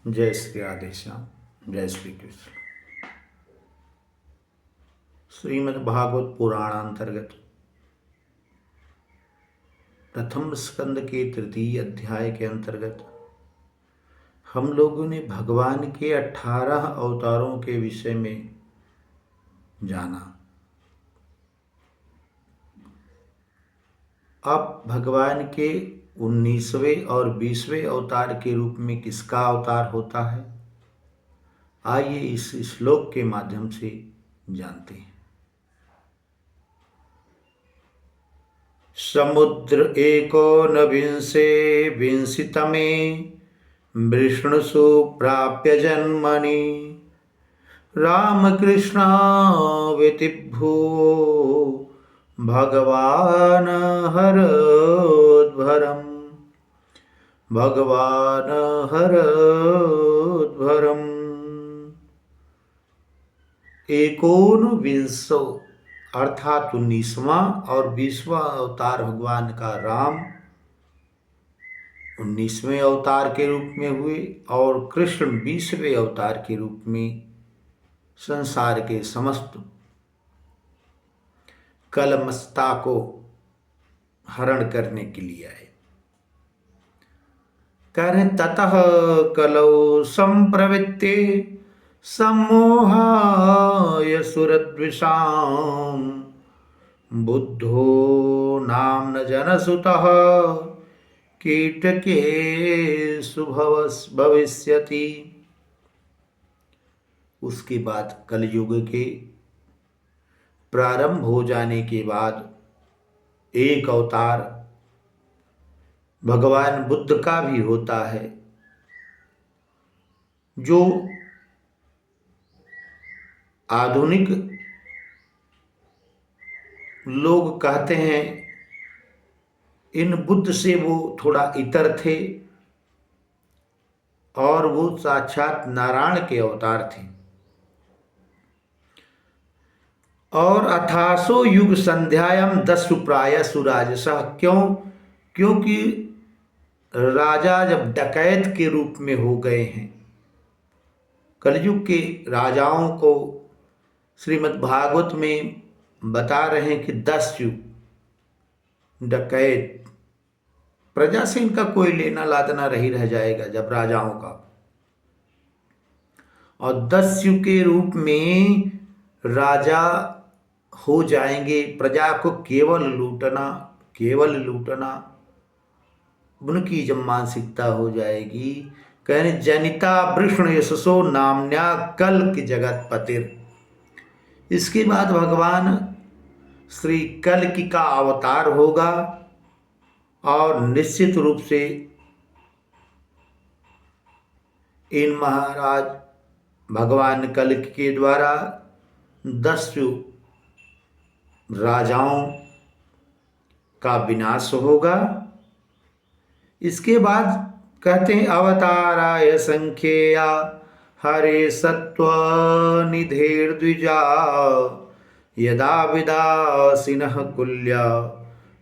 जय श्री राधे श्याम, जय श्री कृष्ण। श्रीमद् भागवत पुराण अंतर्गत प्रथम स्कंद के तृतीय अध्याय के अंतर्गत हम लोगों ने भगवान के 18 अवतारों के विषय में जाना। अब भगवान के 19वें और 20वें अवतार के रूप में किसका अवतार होता है, आइए इस श्लोक के माध्यम से जानते हैं। समुद्र एकोनविंशे विंशतितमे विष्णुसु प्राप्य जन्मनि रामकृष्णावेति भूवो भगवान् हरोद्भरम् भगवान् हरोद्भरम्। एकोनविंशो अर्थात 19वां और 20वां अवतार भगवान का राम 19वें अवतार के रूप में हुए और कृष्ण 20वें अवतार के रूप में संसार के समस्त कलमस्ता को हरण करने के लिए आए। कह रहे ततः कलौ संप्रवृत्ते सम्मोहाय सुरद्विषां बुद्धो नाम्न जनसुतः कीटकेषु भविष्यति। उसके बाद कलयुग के प्रारंभ हो जाने के बाद एक अवतार भगवान बुद्ध का भी होता है, जो आधुनिक लोग कहते हैं इन बुद्ध से वो थोड़ा इतर थे और वो साक्षात नारायण के अवतार थे। और 1800 युग संध्यायम 10 प्राय सुराजसः। क्योंकि राजा जब डकैत के रूप में हो गए हैं, कलयुग के राजाओं को श्रीमद् भागवत में बता रहे हैं कि 10 युग डकैत, प्रजा से इनका कोई लेना लादना नहीं रह जाएगा जब राजाओं का। और 10 युग के रूप में राजा हो जाएंगे, प्रजा को केवल लूटना उनकी जब मानसिकता हो जाएगी। कहने जनिता वृष्ण यशसो नाम्या कल की जगत पतिर। इसके बाद भगवान श्री कल्कि का अवतार होगा और निश्चित रूप से इन महाराज भगवान कल्कि के द्वारा 10 राजाओं का विनाश होगा। इसके बाद कहते हैं अवताराय संख्येया हरे सत्व निधेर्द्विजा यदा विदासिनः कुल्या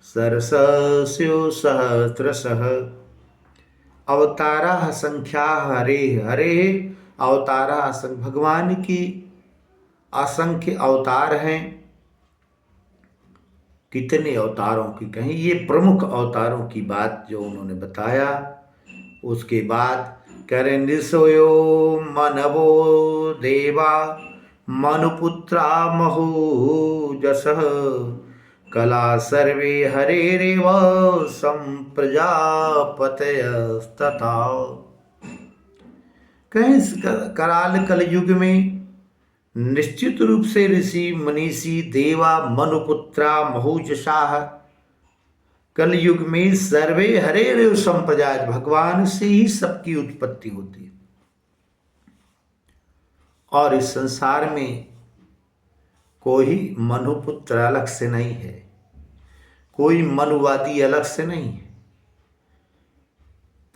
सरसस्यो सहस्रशः। अवतारा संख्या हरे हरे अवतारा, भगवान की असंख्य अवतार हैं। कितने अवतारों की कहें, ये प्रमुख अवतारों की बात जो उन्होंने बताया। उसके बाद करें निसोयो मनवो देवा मनुपुत्रा महोजसः कला सर्वे हरेरेव संप्रजापतयस्तथा। कहें कराल कलयुग में निश्चित रूप से ऋषि मनीषी देवा मनुपुत्रा महुजशाह, कलयुग में सर्वे हरेरेव संप्रजात, भगवान से ही सबकी उत्पत्ति होती है। और इस संसार में कोई मनुपुत्र अलग से नहीं है, कोई मनुवादी अलग से नहीं है।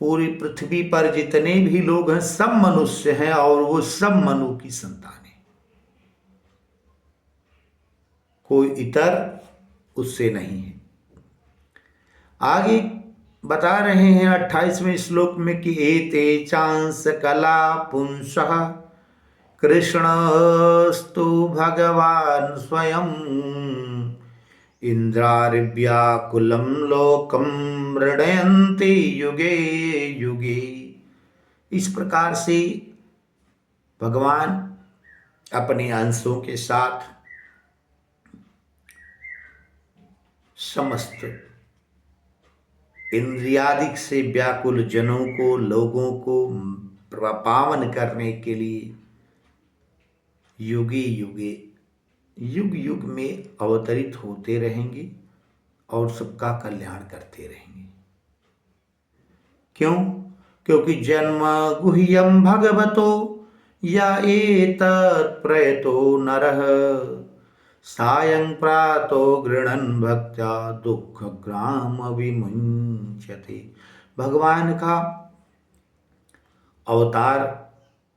पूरी पृथ्वी पर जितने भी लोग हैं सब मनुष्य हैं और वो सब मनु की संतान है, कोई इतर उससे नहीं है। आगे बता रहे हैं 28वें श्लोक में कि एते चांस कला पुंसः कृष्णस्तु भगवान स्वयं इंद्रारिव्याकुलं लोकं मृडयन्ति युगे युगे। इस प्रकार से भगवान अपने अंशों के साथ समस्त इंद्रियादिक से व्याकुल जनों को, लोगों को पावन करने के लिए युगे युगे, युग युग में अवतरित होते रहेंगे और सबका कल्याण करते रहेंगे। क्यों? क्योंकि जन्म गुह्यम भगवतो या एतत् प्रयतो नरः सायं प्रातो गृणन् भक्त्या दुख ग्राम विमुंचते। भगवान का अवतार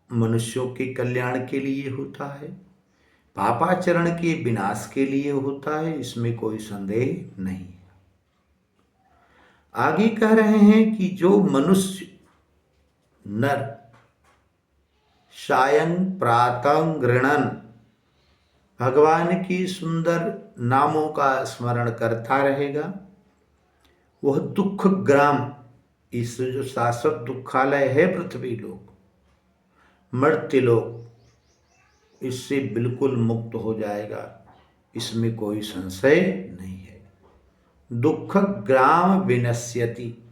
मनुष्यों के कल्याण के लिए होता है, पापाचरण के विनाश के लिए होता है, इसमें कोई संदेह नहीं है। आगे कह रहे हैं कि जो मनुष्य नर सायं प्रातः गृणन भगवान की सुंदर नामों का स्मरण करता रहेगा, वह दुख ग्राम, इस जो शाश्वत दुखालय है पृथ्वी लोक, मर्त्य लोक, इससे बिल्कुल मुक्त हो जाएगा, इसमें कोई संशय नहीं है। दुख ग्राम विनश्यति,